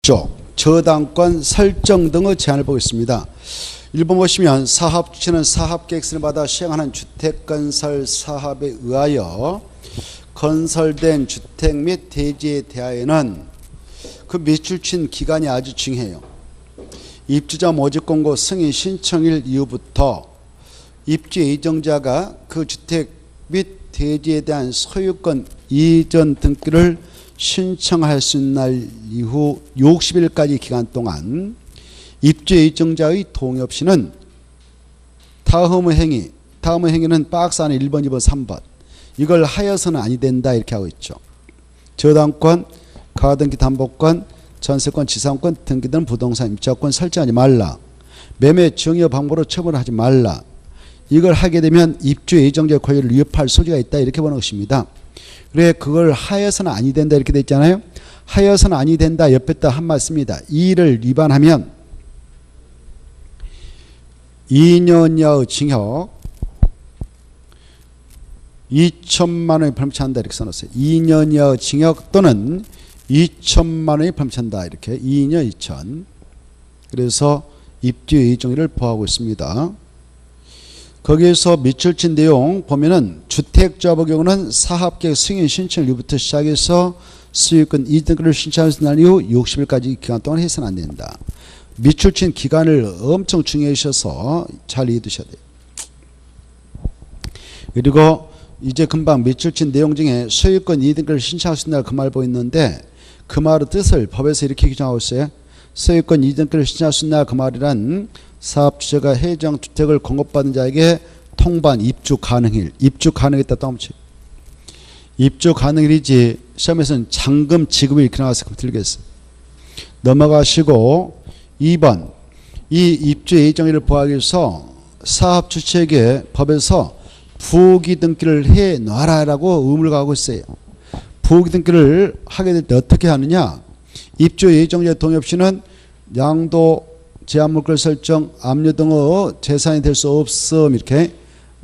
쪽 저당권 설정 등의 제한을 보겠습니다. 1번 보시면 사업 주체는 사업계획서를 받아 시행하는 주택건설 사업에 의하여 건설된 주택 및 대지에 대하여는 그 매출친 기간이 아주 중요해요. 입주자 모집 공고 승인 신청일 이후부터 입주 예정자가 그 주택 및 대지에 대한 소유권 이전 등기를 신청할 수 있는 날 이후 60일까지 기간 동안 입주 예정자의 동의 없이는 다음의 행위는 박스 안에 1번, 2번, 3번 이걸 하여서는 아니 된다 이렇게 하고 있죠. 저당권, 가등기 담보권, 전세권, 지상권 등기된 부동산 입주권 설정하지 말라. 매매 증여 방법으로 처분하지 말라. 이걸 하게 되면 입주 예정자의 권리를 위협할 소지가 있다 이렇게 보는 것입니다. 그래 그걸 하여서는 아니 된다 이렇게 돼 있잖아요. 하여서는 아니 된다 옆에다 한 말씀입니다. 이 일을 위반하면 2년 이하의 징역 2천만 원이 벌금치한다 이렇게 써놨어요. 2년 이하의 징역 또는 2천만 원이 벌금치한다 이렇게 2년 2천. 그래서 입주 예정일을 보호하고 있습니다. 거기에서 매출친 내용 보면은 주택조합의 경우는 사업계획 승인 신청일부터 시작해서 수익권 이전권을 신청할 수 있는 날 이후 60일까지 기간 동안 해서는 안 된다. 매출친 기간을 엄청 중요해 주셔서 잘 이해해 두셔야 돼요. 그리고 이제 금방 매출친 내용 중에 소유권 이전권을 신청할 수 있는 날 그 말 보였는데 그 말의 뜻을 법에서 이렇게 규정하고 있어요. 소유권 이전권을 신청할 수 있는 날 그 말이란 사업주체가 해당 주택을 공급받은 자에게 통반 입주 가능일. 입주 가능했다 또 한번 입주 가능일이지 시험에서는 잔금 지급이 이렇게 나와서 그럼 들겠어요. 넘어가시고 2번 이 입주 예정일을 보호하기 위해서 사업주체에게 법에서 부기 등기를 해놔라라고 의무를 가하고 있어요. 부기 등기를 하게 될 때 어떻게 하느냐. 입주 예정자 동의 없이는 양도 제한물권 설정, 압류 등의 재산이 될 수 없음 이렇게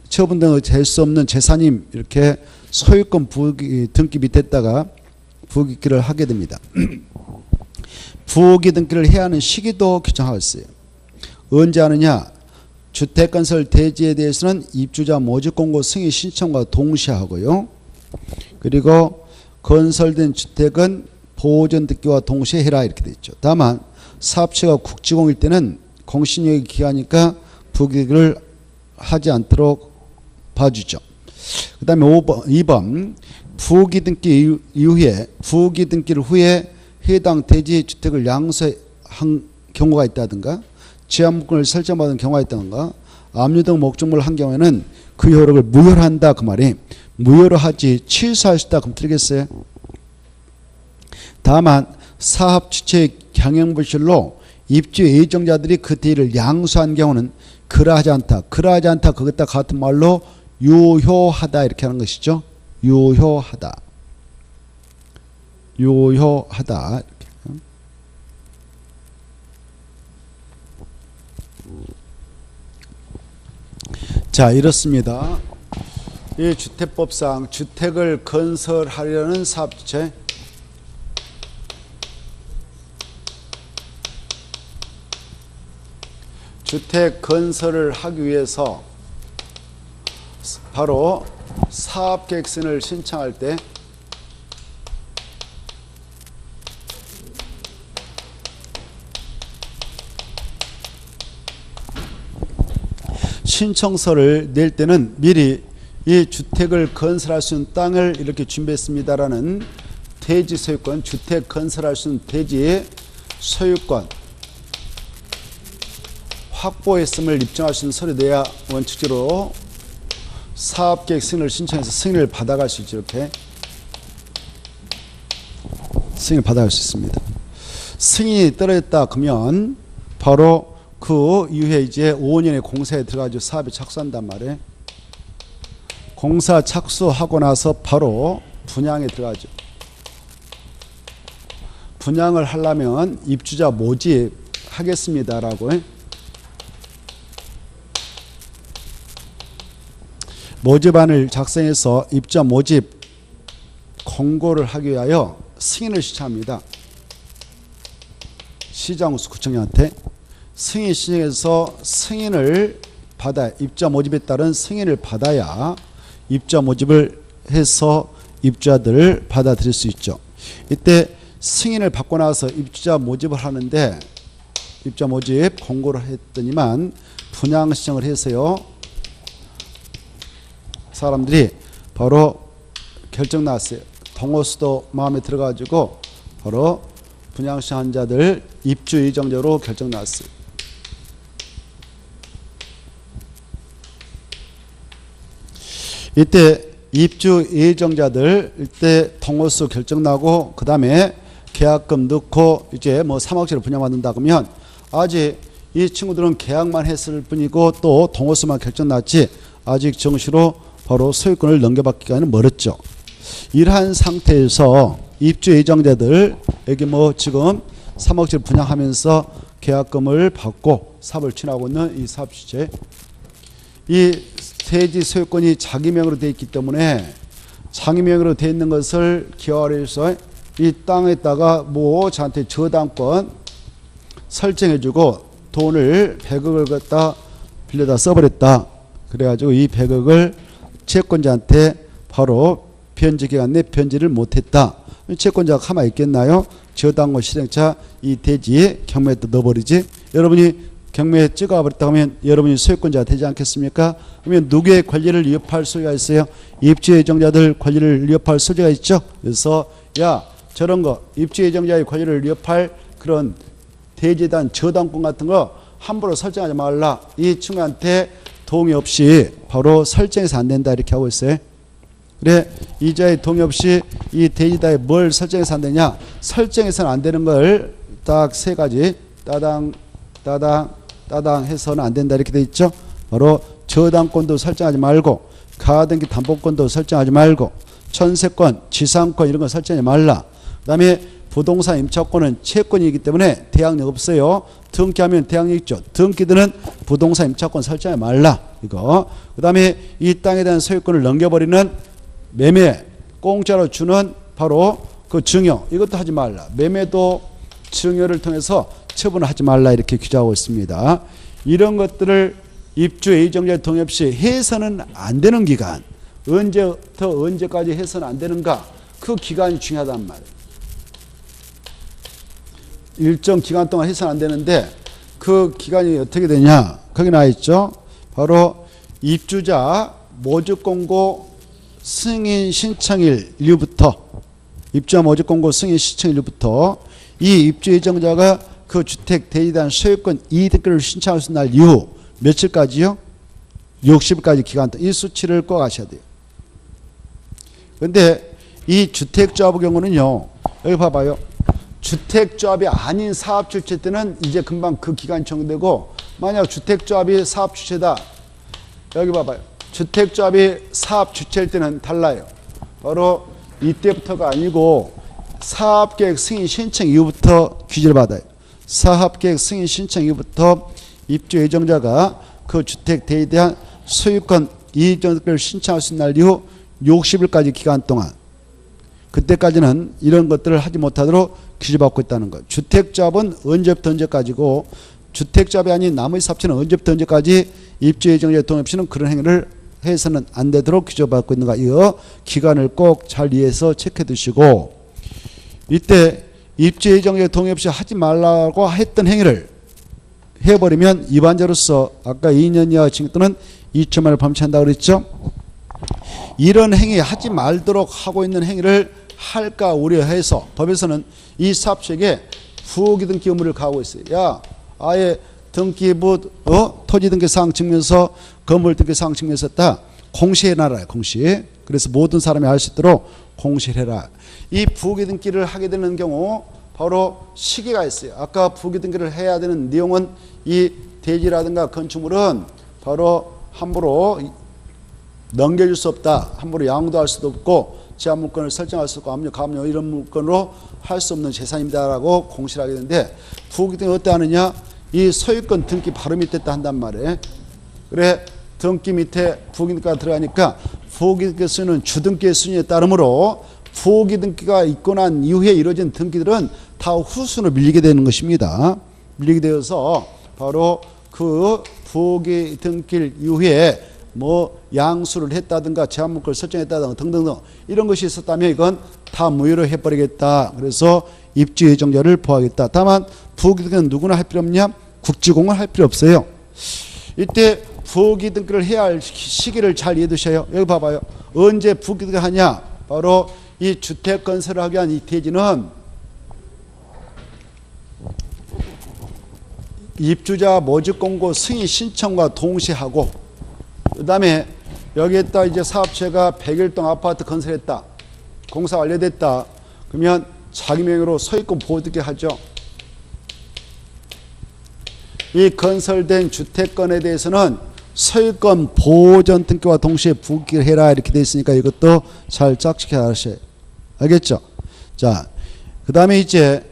처분 등의 될 수 없는 재산임 이렇게 소유권 부기 등기 밑에다가 부기를 하게 됩니다. 부기 등기를 해야 하는 시기도 규정하고 있어요. 언제 하느냐. 주택건설 대지에 대해서는 입주자 모집공고 승인 신청과 동시에 하고요. 그리고 건설된 주택은 보존 등기와 동시에 해라 이렇게 되어 있죠. 다만 사업체가 국지공일 때는 공신력이 기하니까 부기를 하지 않도록 봐주죠. 그 다음에 2번 부기 등기 이후에 부기 등기를 후에 해당 대지 주택을 양수한 경우가 있다든가 제한물권을 설정받은 경우가 있다든가 압류 등 목적물을 한 경우에는 그 효력을 무효로 한다 그 말이. 무효로 하지 취소할 수 있다 그럼 들겠어요. 다만 사업 주체의 경영부실로 입주 예정자들이 그 대지를 양수한 경우는 그러하지 않다. 그러하지 않다 그것과 같은 말로 유효하다 이렇게 하는 것이죠. 유효하다. 유효하다. 자 이렇습니다. 이 주택법상 주택을 건설하려는 사업주체 주택 건설을 하기 위해서 바로 사업계획서를 신청할 때 신청서를 낼 때는 미리 이 주택을 건설할 수 있는 땅을 이렇게 준비했습니다라는 대지 소유권, 주택 건설할 수 있는 대지의 소유권 확보했음을 입증할 수 있는 서류 내야 원칙적으로 사업계획 승인을 신청해서 승인을 받아갈 수 있죠. 이렇게 승인을 받아갈 수 있습니다. 승인이 떨어졌다 그러면 바로 그 이후에 이제 5년의 공사에 들어가지고 사업에 착수한단 말이에요. 공사 착수하고 나서 바로 분양에 들어가죠. 분양을 하려면 입주자 모집 하겠습니다라고 모집안을 작성해서 입주자 모집 공고를 하기 위하여 승인을 신청합니다. 시장수 구청장한테 승인 신청해서 승인을 받아 입주자 모집에 따른 승인을 받아야 입주자 모집을 해서 입주자들을 받아들일 수 있죠. 이때 승인을 받고 나서 입주자 모집을 하는데 입주자 모집 공고를 했더니만 분양 신청을 해서요. 사람들이 바로 결정 났어요. 동호수도 마음에 들어가지고 바로 분양 신청한 자들 입주 예정자로 결정 났어요. 이때 입주 예정자들 이때 동호수 결정 나고 그 다음에 계약금 넣고 이제 뭐 3억짜리 분양받는다 그러면 아직 이 친구들은 계약만 했을 뿐이고 또 동호수만 결정 났지 아직 정시로 바로 소유권을 넘겨받기까지는 멀었죠. 이러한 상태에서 입주 예정자들 여기 뭐 지금 3억짜리 분양하면서 계약금을 받고 사업을 진행하고 있는 이 사업 주체 이 대지 소유권이 자기 명으로 되어 있기 때문에 자기 명으로 되어 있는 것을 기하해서 이 땅에다가 뭐 저한테 저당권 설정해주고 돈을 100억을 갖다 빌려다 써버렸다. 그래가지고 이 100억을 채권자한테 바로 변제기간 내 변제를 못했다. 채권자가 가만히 있겠나요? 저당권 실행차 이 대지에 경매에다 넣어버리지. 여러분이 경매에 찍어버렸다 하면 여러분이 소유권자가 되지 않겠습니까? 그러면 누구의 권리를 위협할 소지가 있어요? 입주 예정자들 권리를 위협할 소지가 있죠. 그래서 야 저런 거 입주 예정자의 권리를 위협할 그런 대지단 저당권 같은 거 함부로 설정하지 말라. 이 친구한테 동의 없이 바로 설정해서 안 된다 이렇게 하고 있어요. 그래 이자의 동의 없이 이 대지다에 뭘 설정해서 안 되냐? 설정해서는 안 되는 걸 딱 세 가지 따당 해서는 안 된다 이렇게 돼 있죠. 바로 저당권도 설정하지 말고 가등기 담보권도 설정하지 말고 천세권, 지상권 이런 거 설정하지 말라. 그 다음에 부동산 임차권은 채권이기 때문에 대항력 없어요. 등기하면 대항력 있죠. 등기들은 부동산 임차권 설정하지 말라. 이거. 그 다음에 이 땅에 대한 소유권을 넘겨버리는 매매, 공짜로 주는 바로 그 증여 이것도 하지 말라. 매매도 증여를 통해서 처분을 하지 말라 이렇게 규정하고 있습니다. 이런 것들을 입주 예정자 동의 없이 해서는 안 되는 기간 언제부터 언제까지 해서는 안 되는가 그 기간이 중요하단 말이에요. 일정 기간 동안 해서는 안 되는데 그 기간이 어떻게 되냐 거기 나와 있죠. 바로 입주자 모집공고 승인 신청일부터 입주자 모집공고 승인 신청일부터 이 입주 예정자가 그 주택 대지단 소유권 이익등기를 신청할 수 있는 날 이후 며칠까지요? 60일까지 기간 동안 이 수치를 꼭 아셔야 돼요. 그런데 이 주택조합의 경우는요. 여기 봐봐요. 주택조합이 아닌 사업주체 때는 이제 금방 그 기간이 적용되고 만약 주택조합이 사업주체다. 여기 봐봐요. 주택조합이 사업주체일 때는 달라요. 바로 이때부터가 아니고 사업계획 승인 신청 이후부터 규제를 받아요. 사업계획 승인 신청 이후부터 입주 예정자가 그 주택 대지에 대한 소유권 이익등기를 신청할 수 있는 날 이후 60일까지 기간 동안 그때까지는 이런 것들을 하지 못하도록 규제받고 있다는 것. 주택조합은 언제부터 언제까지고 주택조합이 아닌 나머지 사업체는 언제부터 언제까지 입주 예정자의 동의 없이는 그런 행위를 해서는 안 되도록 규제받고 있는가. 이 기간을 꼭 잘 이해해서 체크해 두시고 이때 입주 예정자의 동의 없이 하지 말라고 했던 행위를 해버리면 위반자로서 아까 2년 이하 징역 또는 2천만 원을 범죄한다고 그랬죠. 이런 행위 하지 말도록 하고 있는 행위를 할까 우려해서 법에서는 이 사업체에게 부기등기 의무를 가하고 있어요. 야 아예 등기부 토지등기사항 증명서 건물등기사항 증명서 다 공시해놔라. 공시. 그래서 모든 사람이 알 수 있도록 공시를 해라. 이 부기등기를 하게 되는 경우 바로 시기가 있어요. 아까 부기등기를 해야 되는 내용은 이 대지라든가 건축물은 바로 함부로 넘겨줄 수 없다. 함부로 양도할 수도 없고 제한물권을 설정할 수 없고 압류, 감료 이런 물건으로 할 수 없는 재산입니다라고 공시를 하게 되는데 부기등기 어때 하느냐? 이 소유권 등기 바로 밑에 한단 말이에요. 그래 등기 밑에 부기등기가 들어가니까 부기등기 순위는 주등기의 순위에 따르므로 부기등기가 있고 난 이후에 이루어진 등기들은 다 후순으로 밀리게 되는 것입니다. 밀리게 되어서 바로 그 부기 등길 이후에 뭐 양수를 했다든가 제한문구를 설정했다든가 등등등 이런 것이 있었다면 이건 다 무효로 해버리겠다. 그래서 입주 예정자를 보호하겠다. 다만 부기 등기는 누구나 할 필요 없냐? 국지공은 할 필요 없어요. 이때 부기 등기를 해야 할 시기를 잘 이해해 두셔요. 여기 봐봐요. 언제 부기 등기를 하냐? 바로 이 주택 건설을 하기 위한 이 대지는 입주자 모집 공고 승인 신청과 동시에 하고, 그 다음에 여기에다 이제 사업체가 100일 동안 아파트 건설했다. 공사 완료됐다. 그러면 자기 명의로 소유권 보호 등기 하죠. 이 건설된 주택건에 대해서는 소유권 보전 등기와 동시에 부기를 해라 이렇게 돼 있으니까 이것도 잘 짝짓게 하셔야 알겠죠? 자, 그 다음에 이제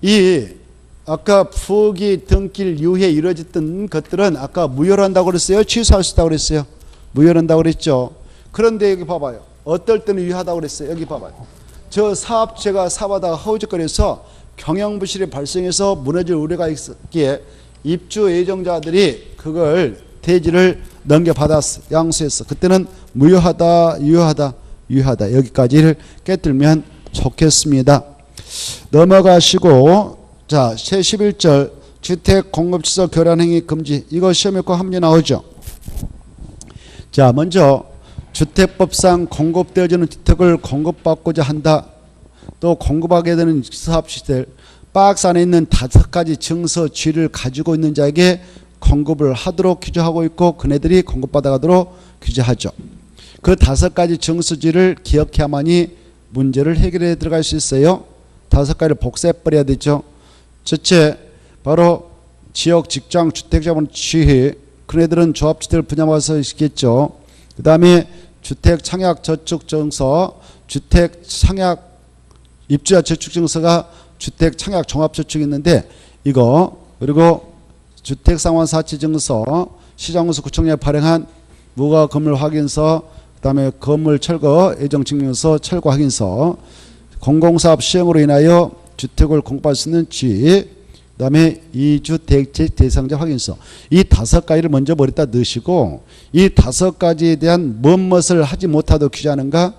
이 아까 부기 등기 이후에 이루어졌던 것들은 아까 무효로 한다고 그랬어요? 취소할 수 있다고 그랬어요? 무효로 한다고 그랬죠? 그런데 여기 봐봐요. 어떨 때는 유효하다고 그랬어요? 여기 봐봐요. 저 사업체가 사업하다가 허위적거려서 경영부실이 발생해서 무너질 우려가 있었기에 입주 예정자들이 그걸 대지를 넘겨받았어. 양수했어. 그때는 무효하다, 유효하다. 여기까지를 깨뜨리면 좋겠습니다. 넘어가시고 자, 제11절 주택 공급시설 교란행위 금지. 이거 시험에 꼭 한 문제 나오죠. 자, 먼저 주택법상 공급되어지는 주택을 공급받고자 한다. 또 공급하게 되는 사업시설 박스 안에 있는 5가지 증서 지를 가지고 있는 자에게 공급을 하도록 규정하고 있고 그네들이 공급받아가도록 규정하죠. 그 5가지 증서지를 기억해야만이 문제를 해결해 들어갈 수 있어요. 5가지를 복사해버려야 되죠. 첫째, 바로 지역, 직장, 주택자본 취해. 그네들은 조합주택을 분양받아서 있겠죠. 그 다음에 주택 청약 저축 증서, 주택 청약 입주자 저축 증서가 주택 청약 종합 저축이 있는데 이거, 그리고 주택 상환 사치 증서, 시장공사 구청에 발행한 무가 건물 확인서, 그 다음에 건물 철거 예정 증명서, 철거 확인서, 공공사업 시행으로 인하여 주택을 공급할 수 있는 지, 그 다음에 이주 대책 대상자 확인서. 이 5가지를 먼저 머리다 넣으시고 이 5가지에 대한 무엇을 하지 못하도록 규제하는가?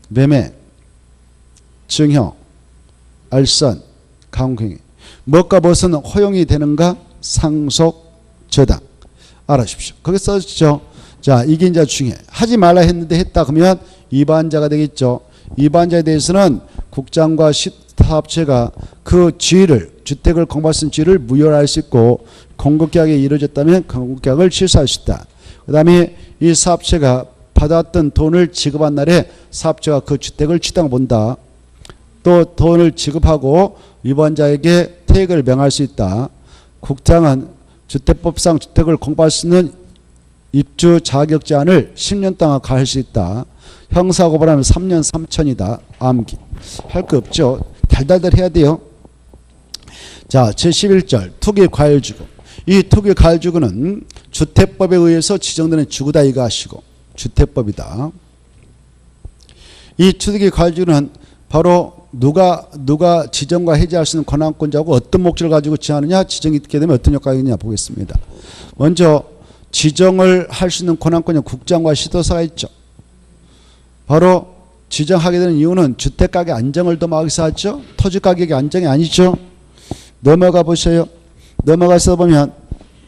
매매, 증여, 알선, 강행위. 무엇과 무엇은 허용이 되는가? 상속, 저당. 알아주십시오. 거기 써주죠. 자, 이게 이제 중요해. 하지 말라 했는데 했다 그러면 위반자가 되겠죠. 위반자에 대해서는 국장과 사업체가 그 지위를, 주택을 공급할 수 있는 지위를 무효로 할 수 있고 공급계약이 이루어졌다면 공급계약을 취소할 수 있다. 그 다음에 이 사업체가 받았던 돈을 지급한 날에 사업체가 그 주택을 취득 본다. 또 돈을 지급하고 위반자에게 퇴익을 명할 수 있다. 국장은 주택법상 주택을 공급할 수 있는 입주 자격 제한을 10년 동안 가할 수 있다. 형사고발하면 3년 3천이다. 암기. 할 거 없죠. 달달달 해야 돼요. 자, 제11절 투기 과열주거. 이 투기 과열주거는 주택법에 의해서 지정되는 주거다 이거 아시고 주택법이다. 이 투기 과열주거는 바로 누가 지정과 해제할 수 있는 권한권자고 어떤 목적을 가지고 지정하느냐, 지정이 있게 되면 어떤 효과가 있느냐 보겠습니다. 먼저 지정을 할 수 있는 권한권자 국장과 시도사가 있죠. 바로 지정하게 되는 이유는 주택가격 안정을 더 막기 위해서 하죠. 토지가격의 안정이 아니죠. 넘어가 보세요. 넘어가서 보면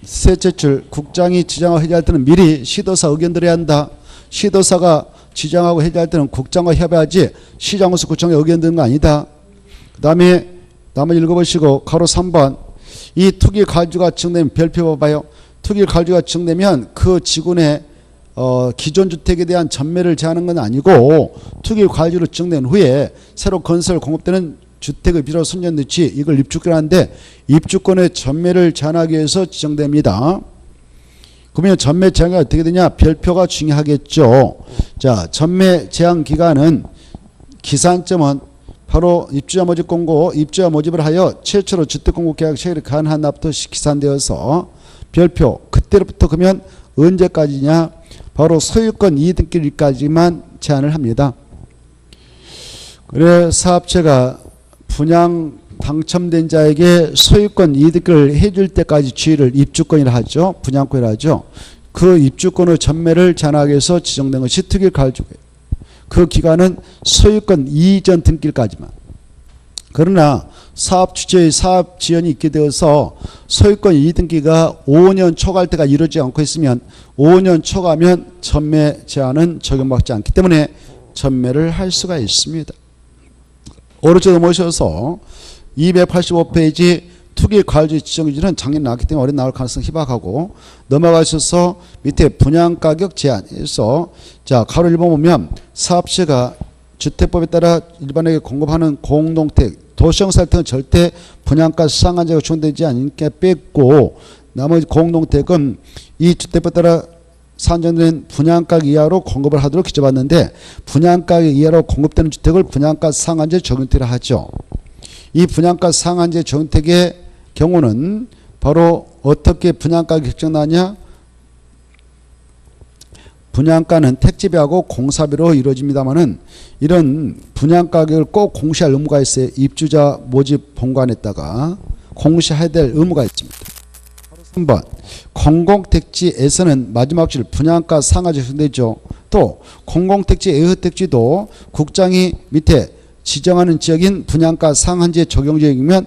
셋째 줄 국장이 지정하고 해제할 때는 미리 시도사 의견 들어야 한다. 시도사가 지정하고 해제할 때는 국장과 협의하지 시장공사 구청에 의견 드는 거 아니다. 그 다음에 나머지 읽어보시고 가로 3번 이 투기 가주가 지정되면 별표 봐봐요. 투기 가주가 지정되면 그 지구내 기존 주택에 대한 전매를 제한하는 건 아니고 투기 과열주로 지정된 후에 새로 건설 공급되는 주택의 비로 순전 넣지 이걸 입주권하는데 입주권의 전매를 제한하기 위해서 지정됩니다. 그러면 전매 제한이 어떻게 되냐? 별표가 중요하겠죠. 자, 전매 제한 기간은 기산점은 바로 입주자 모집 공고, 입주자 모집을 하여 최초로 주택 공급 계약 체결이 가능한 날부터 기산되어서 별표. 그때로부터 그러면 언제까지냐? 바로 소유권 이등기일까지만 제한을 합니다. 그래 사업체가 분양 당첨된 자에게 소유권 이득을 해줄 때까지 지위를 입주권이라 하죠. 분양권이라 하죠. 그 입주권의 전매를 제한하기 위해서 지정된 것이 특일 가주고요. 그 기간은 소유권 이전 등기일까지만. 그러나 사업 주체의 사업 지연이 있게 되어서 소유권 이등기가 5년 초과할 때가 이루어지지 않고 있으면 5년 초과하면 전매 제한은 적용받지 않기 때문에 전매를 할 수가 있습니다. 오른쪽으로 넘어오셔서 285페이지 투기 과열지 지정기준은 작년 나왔기 때문에 올해 나올 가능성 희박하고 넘어가셔서 밑에 분양가격 제한에서 자 가로 1번 보면 사업체가 주택법에 따라 일반에게 공급하는 공동택 도시형 살등은 절대 분양가 상한제가 적용되지 않게 뺐고 나머지 공동택은 이 주택법에 따라 산정된 분양가 이하로 공급을 하도록 규정받는데 분양가 이하로 공급되는 주택을 분양가 상한제 적용택이라 하죠. 이 분양가 상한제 적용택의 경우는 바로 어떻게 분양가가 결정나냐? 분양가는 택지비하고 공사비로 이루어집니다만은 이런 분양가격을 꼭 공시할 의무가 있어요. 입주자 모집 본관에다가 공시해야 될 의무가 있습니다. 3번 공공택지에서는 마지막 줄 분양가 상한제 적용되죠. 또 공공택지 애허택지도 국장이 밑에 지정하는 지역인 분양가 상한제 적용 지역이면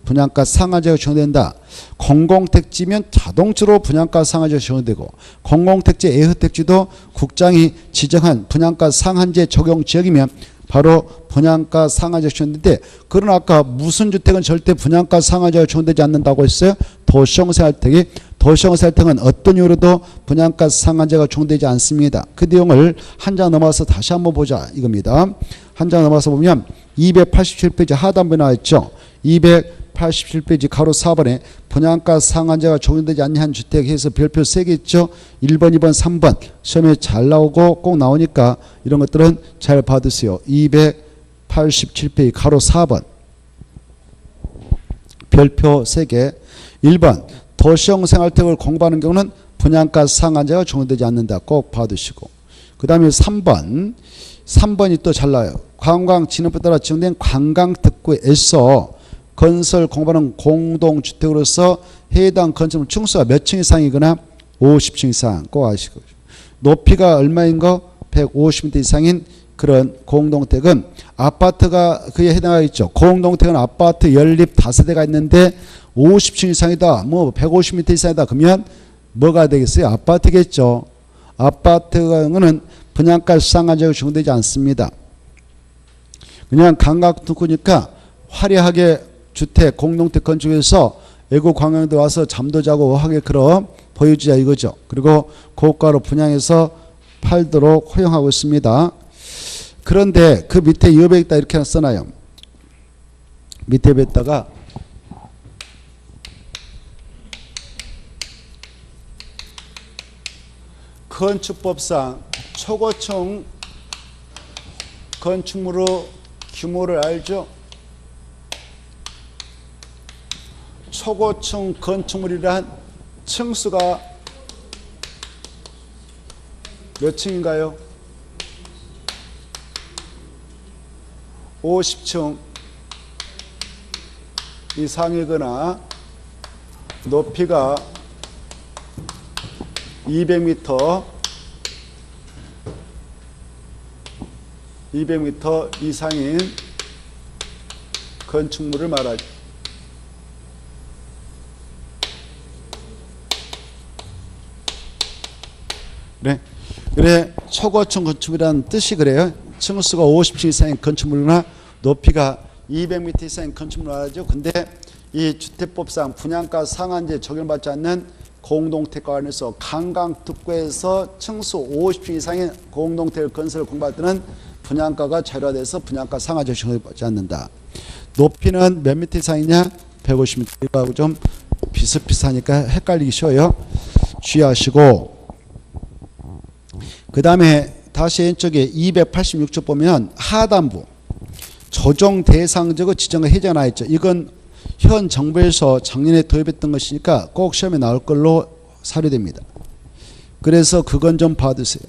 분양가 상한제가 적용된다. 공공택지면 자동적으로 분양가 상한제가 적용되고 공공택지 애허택지도 국장이 지정한 분양가 상한제 적용 지역이면 바로 분양가 상한제가 적용되는데 그러나 아까 무슨 주택은 절대 분양가 상한제가 적용되지 않는다고 했어요? 도시형 생활주택이 도시형 생활주택은 어떤 이유로도 분양가 상한제가 적용되지 않습니다. 그 내용을 한 장 넘어서 다시 한번 보자 이겁니다. 한 장 넘어서 보면 287페이지 하단부에 나와 있죠. 287페이지 가로 4번에 분양가 상한제가 적용되지 않는 한 주택에서 별표 3개 있죠. 1번, 2번, 3번 시험에 잘 나오고 꼭 나오니까 이런 것들은 잘 받으세요. 287페이지 가로 4번 별표 3개 1번 도시형 생활주택을 공부하는 경우는 분양가 상한제가 적용되지 않는다. 꼭 받으시고 그 다음에 3번이 또 잘 나와요. 관광진흥법에 따라 지정된 관광특구에서 건설 공부하는 공동주택으로서 해당 건축물 층수가 몇 층 이상이거나 50층 이상 꼭 아시고 높이가 얼마인 거 150m 이상인 그런 공동택은 아파트가 그에 해당하겠죠. 공동택은 아파트 연립 다세대가 있는데 50층 이상이다. 뭐 150m 이상이다. 그러면 뭐가 되겠어요? 아파트겠죠. 아파트는 분양가 상한제가 적용되지 않습니다. 그냥 관광특구니까 화려하게 주택 공동택 건축해서 외국 관광객들 와서 잠도 자고 하게 그런 보여주자 이거죠. 그리고 고가로 분양해서 팔도록 허용하고 있습니다. 그런데 그 밑에 여백에다 이렇게 써놔요. 밑에 뱉다가 건축법상 초고층 건축물의 규모를 알죠? 초고층 건축물이란 층수가 몇 층인가요? 50층 이상이거나 높이가 200m 이상인 건축물을 말하죠. 그래 초고층 건축물이라는 뜻이 그래요. 층수가 50층 이상인 건축물이나 높이가 200m 이상인 건축물을 말하죠. 근데 이 주택법상 분양가 상한제 적용받지 않는 공동택과 관련해서 관광특구에서 층수 50층 이상의 공동택 건설을 공부할 때는 분양가가 자율화돼서 분양가 상한제 적용받지 않는다. 높이는 몇 미터 이상이냐? 150m. 이거하고 좀 비슷비슷하니까 헷갈리기 쉬워요. 주의하시고 그 다음에 다시 왼쪽에 286쪽 보면 하단부 조정 대상적으로 지정의 해제가 나와 있죠. 이건 현 정부에서 작년에 도입했던 것이니까 꼭 시험에 나올 걸로 사료됩니다. 그래서 그건 좀 봐두세요.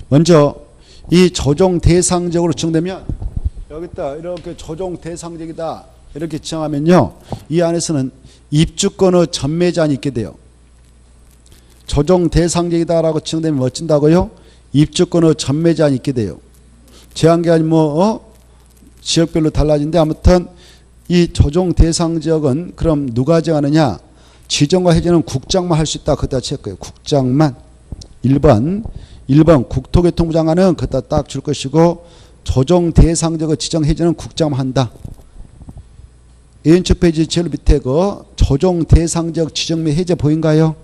먼저 이 조정 대상적으로 지정되면 여기다 이렇게 조정 대상적이다 이렇게 지정하면요, 이 안에서는 입주권의 전매 제한이 있게 돼요. 조정 대상적이다라고 지정되면 어쩐다고요? 입주권의 전매 제한이 있게 돼요. 제한기간이 지역별로 달라진데, 아무튼 이 조정 대상 지역은 그럼 누가 정하느냐? 지정과 해제는 국장만 할 수 있다. 그다 체크해요. 국장만. 1번 국토교통부 장관은 그다 딱 줄 것이고, 조정 대상 지역의 지정 해제는 국장만 한다. 왼쪽 페이지 제일 밑에 그 조정 대상 지역 지정 및 해제 보인가요?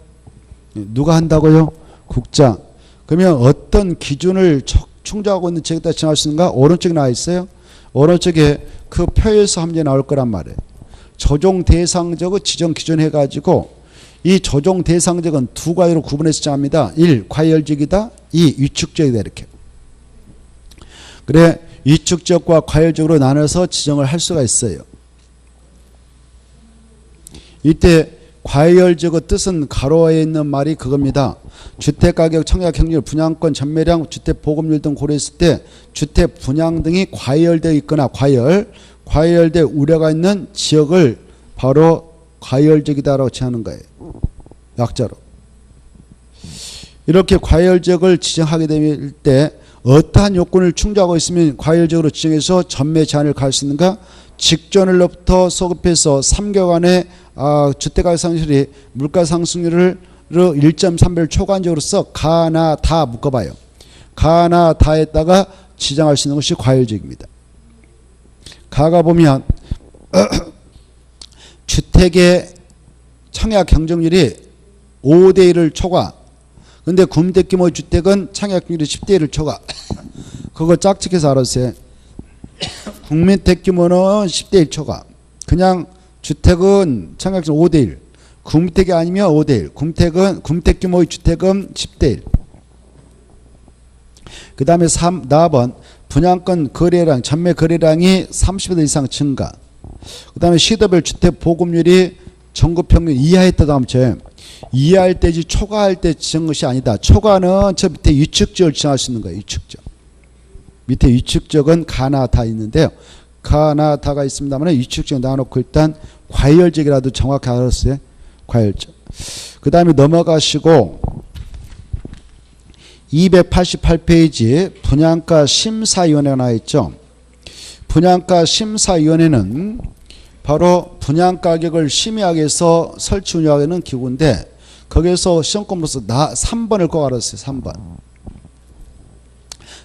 누가 한다고요? 국장. 그러면 어떤 기준을 충족하고 있는 지역에다 지정할 수 있는가? 오른쪽에 나와 있어요. 오른쪽에 그 표에서 함께 나올 거란 말이에요. 조정 대상 지역의 지정 기준 해가지고, 이 조정 대상 지역은 두 가지로 구분해서 정합니다. 1. 과열지역이다. 2. 위축지역이다. 이렇게. 그래, 위축지역과 과열지역으로 나눠서 지정을 할 수가 있어요. 이때 과열지역의 뜻은 가로에 있는 말이 그겁니다. 주택가격, 청약경률, 분양권, 전매량, 주택보급률 등 고려했을 때 주택 분양 등이 과열되어 있거나 과열될 우려가 있는 지역을 바로 과열지역이다라고 정하는 거예요. 약자로. 이렇게 과열지역을 지정하게 될 때 어떠한 요건을 충족하고 있으면 과열지역으로 지정해서 전매 제한을 가할 수 있는가? 직전일로부터 소급해서 3개월간의 주택가격 상승률이 물가 상승률을 1.3배를 초과한적으로서 가나 다 묶어봐요. 가나 다에다가 지정할 수 있는 것이 과열지역입니다. 가가 보면 주택의 청약 경쟁률이 5대1을 초과. 근데 국민택규모 주택은 청약 경쟁률이 10대1을 초과. 그거 짝짓해서 알았어요. 국민택규모는 10대1 초과. 그냥 주택은 청약경 5대1. 국민택이 아니면 5대1. 국민택규모의 주택은 10대1. 그 다음에 4번 분양권 거래량, 전매 거래량이 30% 이상 증가. 그 다음에 시도별 주택 보급률이 전국 평균 이하했다고 하면 이하할 때지 초과할 때 지정 것이 아니다. 초과는 저 밑에 위축지역을 지정할 수 있는 거예요. 위축지역. 밑에 위축지역은 가나 다 있는데요. 가나 다가 있습니다만 위축지역 나눠놓고 일단 과열지역이라도 정확히 알았어요. 과열지역. 그 다음에 넘어가시고 288페이지 분양가 심사위원회가 나와 있죠. 분양가 심사위원회는 바로 분양가격을 심의하기 위해서 설치 운영하는 기구인데, 거기에서 시험권 보서 3번을 꼭 알았어요. 3번.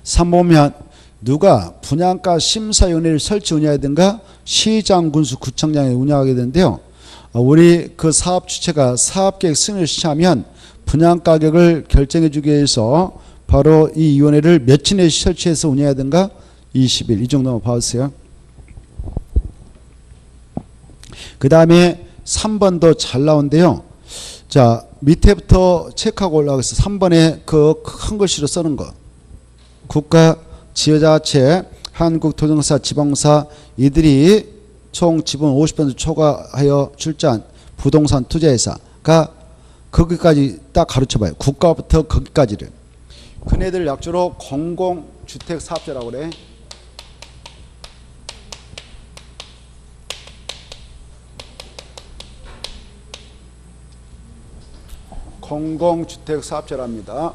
3번 보면 누가 분양가 심사위원회를 설치 운영하든가 시장, 군수, 구청장이 운영하게 되는데요. 우리 그 사업 주체가 사업계획 승인을 시청하면 분양가격을 결정해 주기 위해서 바로 이 위원회를 며칠 내에 설치해서 운영하든가 20일 이 정도만 봐주세요. 그 다음에 3번도 잘 나온대요. 자, 밑에부터 체크하고 올라가서 3번에 그 큰 글씨로 쓰는 거. 국가 지자체, 한국토종사, 지방사 이들이 총 지분 50% 초과하여 출자한 부동산 투자회사가 거기까지 딱 가르쳐봐요. 국가부터 거기까지를. 그네들 약조로 공공주택사업자라고 그래. 공공주택사업자랍니다.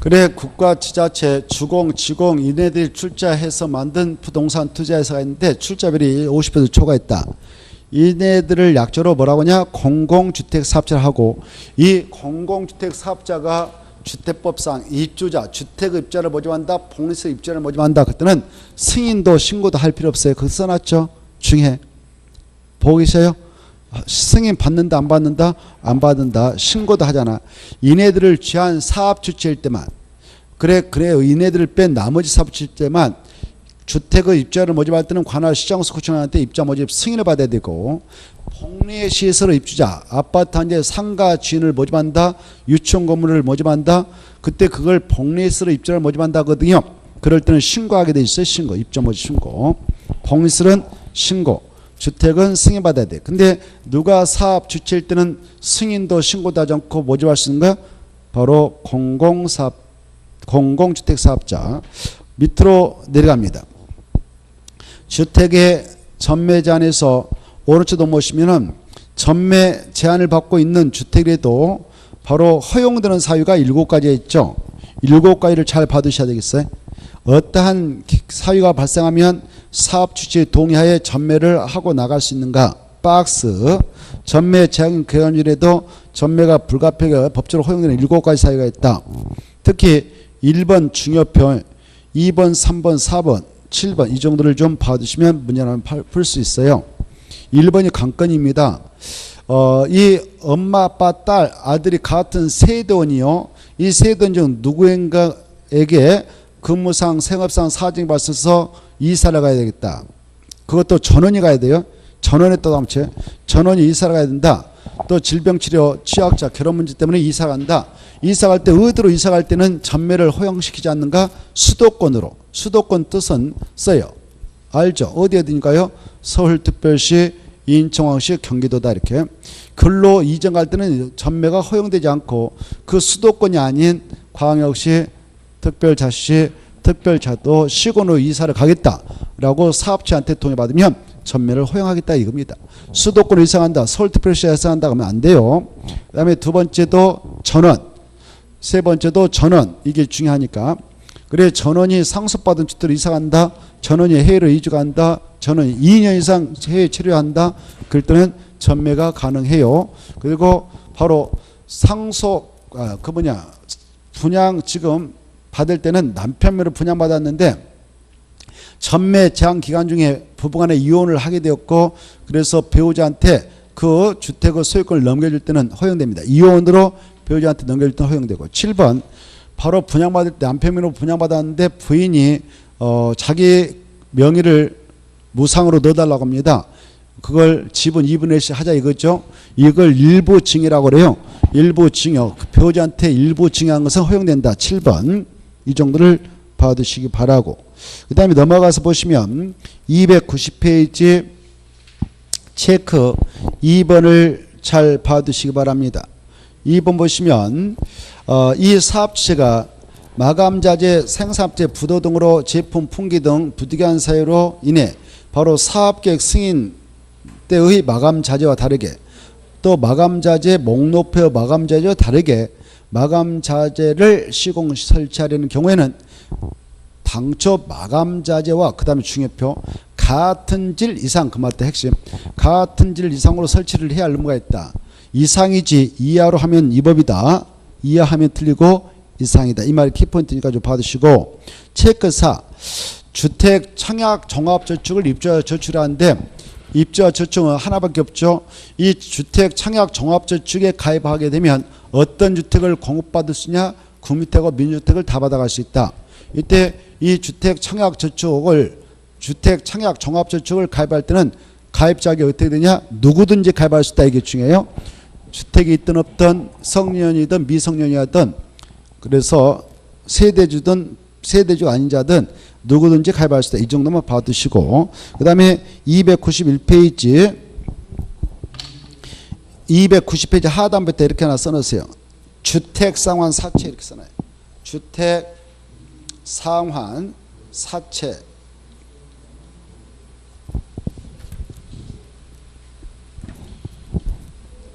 그래, 국가, 지자체, 주공, 지공 이네들이 출자해서 만든 부동산 투자회사가 있는데 출자율이 50% 초과했다. 이네들을 약조로 뭐라고 하냐? 공공주택사업자를 하고, 이 공공주택사업자가 주택법상 입주자, 주택 입자를 모집한다, 복리세 입자를 모집한다. 그때는 승인도 신고도 할 필요 없어요. 그거 써놨죠? 중에 보고 계세요? 승인 받는다 안 받는다? 안 받는다. 신고도 하잖아. 이네들을 취한 사업 주체일 때만, 그래요. 이네들을 뺀 나머지 사업 주체일 때만 주택의 입자를 모집할 때는 관할 시장소 구청장한테 입자 모집 승인을 받아야 되고, 복리시설 입주자, 아파트 한 채 상가 주인을 모집한다, 유치원 건물을 모집한다, 그때 그걸 복리시설 입주를 모집한다거든요. 그럴 때는 신고하게 돼 있어요. 신고, 입자 모집 신고. 복리시설은 신고, 주택은 승인받아야 돼. 근데 누가 사업 주체일 때는 승인도 신고도 하지 않고 모집할 수 있는가? 바로 공공주택사업자. 밑으로 내려갑니다. 주택의 전매 제한에서 오른쪽도 보시면은 전매 제한을 받고 있는 주택에도 바로 허용되는 사유가 7가지 있죠. 7가지를 잘 받으셔야 되겠어요. 어떠한 사유가 발생하면 사업 주체 동의하에 전매를 하고 나갈 수 있는가? 박스. 전매 제한 기간 중에도 전매가 불가피하게 법적으로 허용되는 7가지 사유가 있다. 특히 1번 중요표, 2번, 3번, 4번, 7번 이 정도를 좀 봐두시면 문제는 풀 수 있어요. 1번이 관건입니다. 이 엄마, 아빠, 딸, 아들이 같은 세대원이요. 이 세대원 중 누구인가에게 근무상, 생업상 사정이 발생해서 이사를 가야 되겠다. 그것도 전원이 가야 돼요. 전원에 또 담채. 전원이 이사를 가야 된다. 또 질병치료, 취약자, 결혼 문제 때문에 이사 간다. 이사 갈 때 의도로 이사 갈 때는 전매를 허용시키지 않는가? 수도권으로. 수도권 뜻은 써요. 알죠? 어디인가요? 서울특별시, 인천광역시, 경기도다 이렇게. 근로 이전 갈 때는 전매가 허용되지 않고 그 수도권이 아닌 광역시, 특별자치, 특별자도 시군으로 이사를 가겠다라고 사업체한테 동의받으면 전매를 허용하겠다 이겁니다. 수도권으로 이사간다, 서울특별시에 이사간다 하면 안 돼요. 그 다음에 두 번째도 전원, 세 번째도 전원. 이게 중요하니까. 그래 전원이 상속받은 주택으로 이사간다, 전원이 해외로 이주간다, 전원이 2년 이상 해외 체류한다, 그럴 때는 전매가 가능해요. 그리고 바로 상속, 분양 지금 받을 때는 남편묘를 분양받았는데 전매 제한 기간 중에 부부간에 이혼을 하게 되었고 그래서 배우자한테 그 주택의 소유권을 넘겨줄 때는 허용됩니다. 이혼으로 배우자한테 넘겨줄 때는 허용되고. 7번 바로 분양받을 때 남편묘로 분양받았는데 부인이 자기 명의를 무상으로 넣어달라고 합니다. 그걸 지분 2분의 1씩 하자 이거죠. 이걸 일부 증여라고 그래요. 일부 증여. 배우자한테 일부 증여한 것은 허용된다. 7번. 이 정도를 봐두시기 바라고. 그 다음에 넘어가서 보시면 290페이지 체크 2번을 잘 봐두시기 바랍니다. 2번 보시면 이 사업체가 마감자재, 생산업체, 부도 등으로 제품 품귀 등 부득이한 사유로 인해 바로 사업계획 승인 때의 마감자재와 다르게 또 마감자재 목록표 마감자재와 다르게 마감자재를 시공 설치하려는 경우에는 당초 마감자재와 그 다음에 중요표 같은 질 이상, 그 말도 핵심, 같은 질 이상으로 설치를 해야 할 의무가 있다. 이상이지 이하로 하면 위법이다. 이하하면 틀리고 이상이다. 이 말이 키포인트니까 좀 받으시고. 체크 4. 주택 청약 종합저축을 입주자 저축하는데 입주자 저축은 하나밖에 없죠. 이 주택 청약 종합저축에 가입하게 되면 어떤 주택을 공급받을 수 있냐? 구주택과 민주택을 다 받아갈 수 있다. 이때 이 주택 청약 저축을 주택 청약 종합저축을 가입할 때는 가입자가 어떻게 되냐? 누구든지 가입할 수 있다. 이게 중요해요. 주택이 있든 없든 성년이든 미성년이든 그래서 세대주든 세대주 아닌 자든 누구든지 가입할 수 있다. 이 정도만 봐두시고. 그 다음에 291페이지 290페이지 하단부터 이렇게 하나 써놓으세요. 주택 상환 사채 이렇게 써놔요. 주택 상환 사채.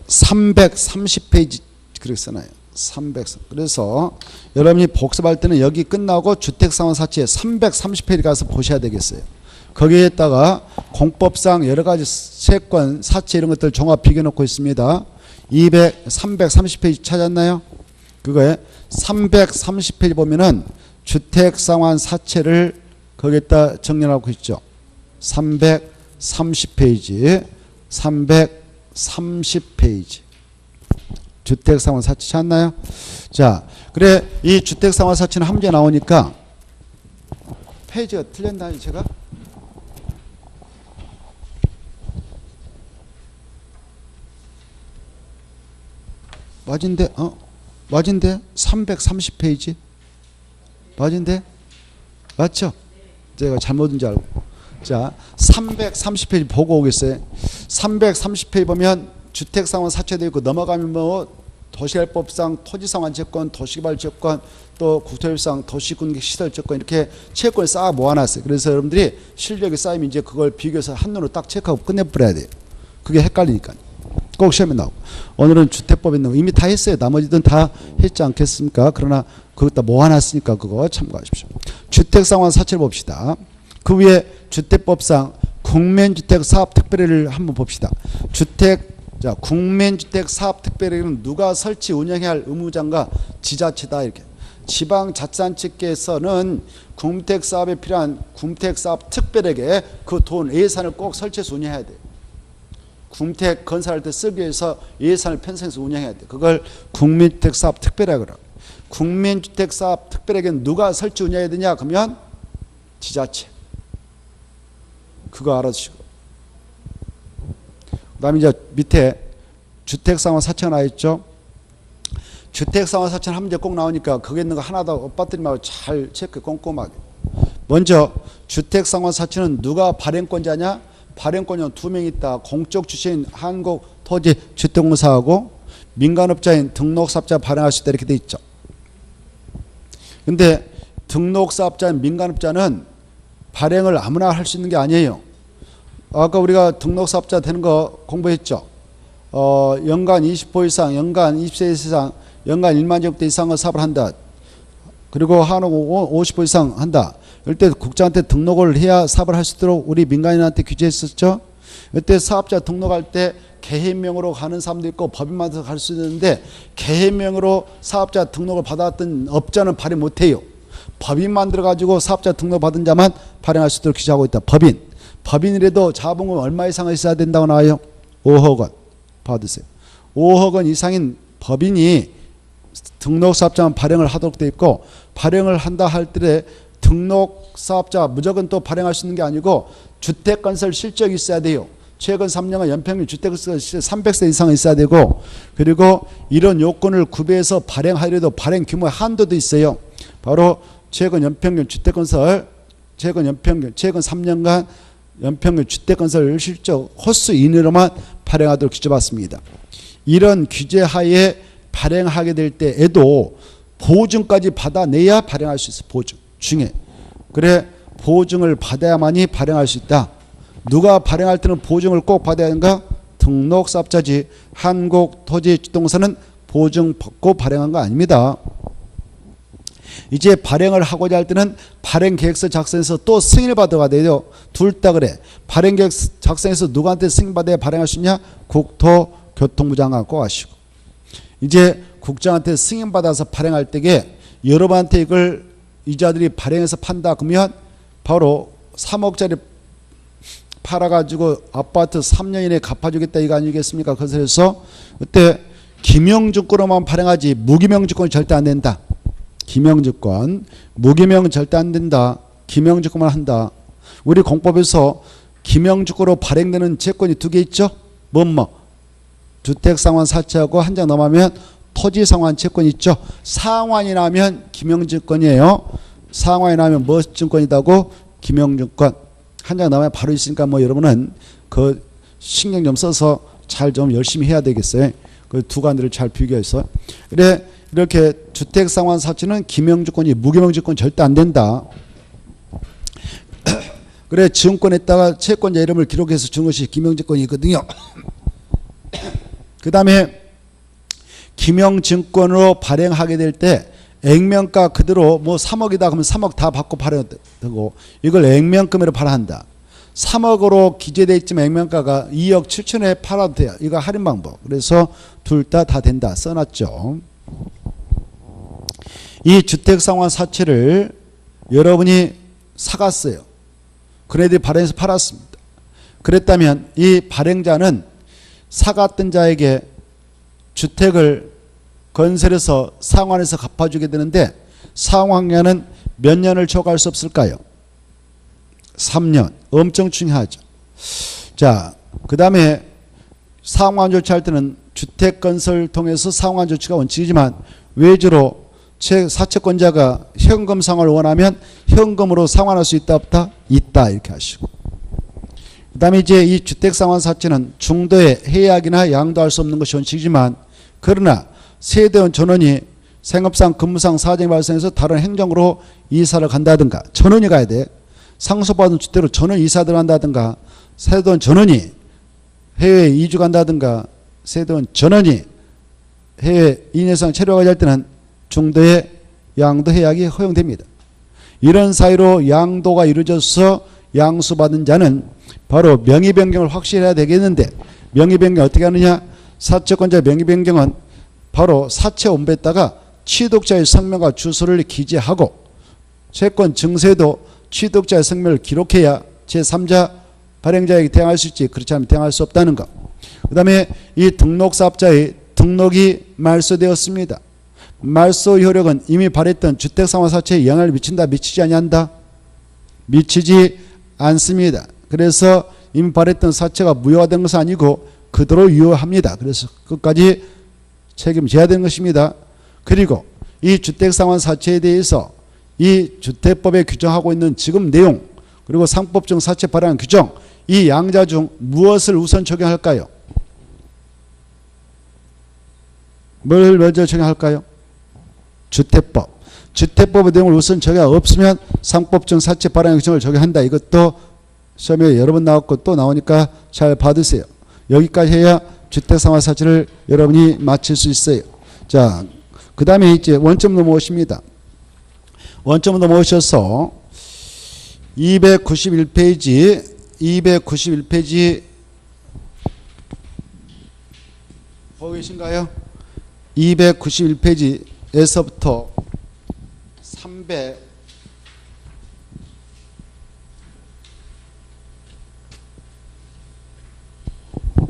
(330페이지) 그렇게 써놔요. 300. 그래서 여러분이 복습할 때는 여기 끝나고 주택상환사채 330페이지 가서 보셔야 되겠어요. 거기에다가 공법상 여러 가지 채권, 사채 이런 것들 종합 비교놓고 있습니다. 330페이지 찾았나요? 그거에 330페이지 보면은 주택상환사채를 거기에다 정리하고 있죠. 330페이지, 330페이지. 주택상환사채 찾나요? 자, 그래 이 주택상환사채는 한 문제 나오니까 페이지가 틀렸나요 제가? 맞은데? 맞은데? 330페이지? 맞은데? 맞죠? 제가 잘못인 줄 알고 자, 330페이지 보고 오겠어요. 330페이지 보면 주택상환 사채되어 있고 넘어가면 뭐 도시개발법상 토지상환채권, 도시개발채권, 또 국토협상 도시군시설채권 이렇게 채권을 쌓아 모아놨어요. 그래서 여러분들이 실력이 쌓이면 이제 그걸 비교해서 한눈으로 딱 체크하고 끝내버려야 돼요. 그게 헷갈리니까. 꼭 시험에 나오고. 오늘은 주택법에 있는 거 이미 다 했어요. 나머지는 다 했지 않겠습니까? 그러나 그거 다 모아놨으니까 그거 참고하십시오. 주택상환 사채를 봅시다. 그 위에 주택법상 국민주택사업특별회를 한번 봅시다. 자, 국민주택사업특별회는 누가 설치 운영해야 할 의무자가 지자체다 이렇게. 지방자치단체께서는 국민주택사업에 필요한 국민주택사업특별회에 그 돈 예산을 꼭 설치해서 운영해야 돼. 국민주택 건설할 때 쓰기 위해서 예산을 편성해서 운영해야 돼. 그걸 국민주택사업특별회라고 그래요. 국민주택사업특별회는 누가 설치 운영해야 되냐 그러면 지자체. 그거 알아주시고. 그 다음에 이제 밑에 주택상환 사채가 나와있죠. 주택상환 사채는 한 문제 꼭 나오니까 거기에 있는 거 하나 더 엇빠뜨리지 말고 잘 체크해 꼼꼼하게. 먼저 주택상환 사채는 누가 발행권자냐? 발행권자는 두 명 있다. 공적 주체인 한국토지주택공사하고 민간업자인 등록사업자 발행할 수 있다 이렇게 돼 있죠. 근데 등록사업자인 민간업자는 발행을 아무나 할 수 있는 게 아니에요. 아까 우리가 등록사업자 되는 거 공부했죠. 연간 20호 이상, 연간 20세 이상, 연간 1만 제곱대 이상의 사업을 한다. 그리고 한옥 50호 이상 한다. 이때 국장한테 등록을 해야 사업을 할 수 있도록 우리 민간인한테 규제했었죠. 이때 사업자 등록할 때 개인명으로 가는 사람도 있고 법인만도 갈 수 있는데 개인명으로 사업자 등록을 받았던 업자는 발행 못해요. 법인만 들어가지고 사업자 등록 받은 자만 발행할 수 있도록 규제하고 있다. 법인이라도 자본금 얼마 이상은 있어야 된다고 나와요. 5억 원 받으세요. 5억 원 이상인 법인이 등록사업자만 발행을 하도록 되어 있고 발행을 한다 할 때 등록사업자 무조건 또 발행할 수 있는 게 아니고 주택건설 실적이 있어야 돼요. 최근 3년간 연평균 주택건설 300세 이상은 있어야 되고 그리고 이런 요건을 구비해서 발행하려도 발행 규모의 한도도 있어요. 바로 최근 연평균 주택건설 최근 3년간 연평균 주택건설 실적 호수 이내로만 발행하도록 규제받습니다. 이런 규제하에 발행하게 될 때에도 보증까지 받아내야 발행할 수 있어. 보증 중에. 그래 보증을 받아야만이 발행할 수 있다. 누가 발행할 때는 보증을 꼭 받아야 하는가? 등록사업자지. 한국토지주택공사는 보증 받고 발행한 거 아닙니다. 이제 발행을 하고자 할 때는 발행계획서 작성해서 또 승인을 받아야 돼요. 둘 다 그래. 발행계획서 작성해서 누구한테 승인받아야 발행할 수 있냐? 국토교통부 장관 꼭 아시고. 이제 국장한테 승인받아서 발행할 때에 여러분한테 이걸 이자들이 발행해서 판다 그러면 바로 3억짜리 팔아가지고 아파트 3년 이내에 갚아주겠다 이거 아니겠습니까? 그래서 그때 기명주권으로만 발행하지 무기명주권이 절대 안 된다. 기명주권, 무기명은 절대 안 된다. 기명주권만 한다. 우리 공법에서 기명주권으로 발행되는 채권이 두 개 있죠. 주택상환 사채하고 한 장 넘으면 토지상환 채권 있죠. 상환이 나면 기명주권이에요. 상환이 나면 뭐 증권이다고? 기명주권. 한 장 남아야 바로 있으니까 뭐 여러분은 그 신경 좀 써서 잘 좀 열심히 해야 되겠어요. 그 두 가지를 잘 비교해서. 그래 이렇게 주택상환 사채는 기명주권이 무기명주권 절대 안 된다. 그래 증권에다가 채권자 이름을 기록해서 준 것이 기명주권이거든요. 그 다음에 기명증권으로 발행하게 될 때 액면가 그대로 뭐 3억이다 그러면 3억 다 받고 팔아야 되고 이걸 액면금으로 팔아한다. 3억으로 기재되어 있지만 액면가가 2억 7천에 팔아도 돼요. 이거 할인 방법. 그래서 둘 다 된다 써놨죠. 이 주택상환 사채를 여러분이 사갔어요. 그네들이 발행해서 팔았습니다. 그랬다면 이 발행자는 사갔던 자에게 주택을 건설해서 상환해서 갚아주게 되는데 상환기간은 몇 년을 초과할 수 없을까요? 3년. 엄청 중요하죠. 자, 그 다음에 상환 조치할 때는 주택건설 통해서 상환 조치가 원칙이지만 외주로 사채권자가 현금 상환을 원하면 현금으로 상환할 수 있다 없다? 있다 이렇게 하시고 그 다음에 이제 이 주택상환사채는 중도에 해약이나 양도할 수 없는 것이 원칙이지만, 그러나 세대원 전원이 생업상 근무상 사정이 발생해서 다른 행정으로 이사를 간다든가, 전원이 가야 돼. 상속받은 주택으로 전원 이사 들어간다든가, 세대원 전원이 해외에 이주 간다든가, 세대원 전원이 해외 2년 이상 체류하게 될 때는 중도에 양도 해약이 허용됩니다. 이런 사유로 양도가 이루어져서 양수받은 자는 바로 명의 변경을 확실히 해야 되겠는데, 명의 변경 어떻게 하느냐? 사채권자 명의 변경은 바로 사채 원부에다가 취득자의 성명과 주소를 기재하고, 채권 증세도 취득자의 성명을 기록해야 제3자 발행자에게 대항할 수 있지, 그렇지 않으면 대항할 수 없다는 것. 그 다음에 이 등록사업자의 등록이 말소되었습니다. 말소 효력은 이미 발행했던 주택상환사채에 영향을 미친다, 미치지 아니한다? 미치지 않습니다. 그래서 이미 발행했던 사채가 무효가 된 것은 아니고 그대로 유효합니다. 그래서 끝까지 책임져야 되는 것입니다. 그리고 이 주택상환사채에 대해서 이 주택법에 규정하고 있는 지금 내용, 그리고 상법정 사채 발행 규정, 이 양자 중 무엇을 우선 적용할까요? 뭘 먼저 적용할까요? 주택법. 주택법의 내용을 우선 적용 없으면 상법정 사채 발행 규정을 적용한다. 이것도 시험에 여러 번 나왔고 또 나오니까 잘 받으세요. 여기까지 해야 주택상환사채를 여러분이 맞힐 수 있어요. 자, 그 다음에 이제 원점 넘어오십니다. 원점 넘어오셔서 291페이지 보고 계신가요? 291페이지에서부터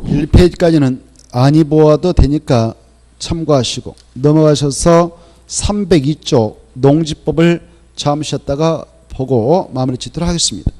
301페이지까지는 안이 보아도 되니까 참고하시고 넘어가셔서 302쪽 농지법을 잠시 쉬었다가 보고 마무리 짓도록 하겠습니다.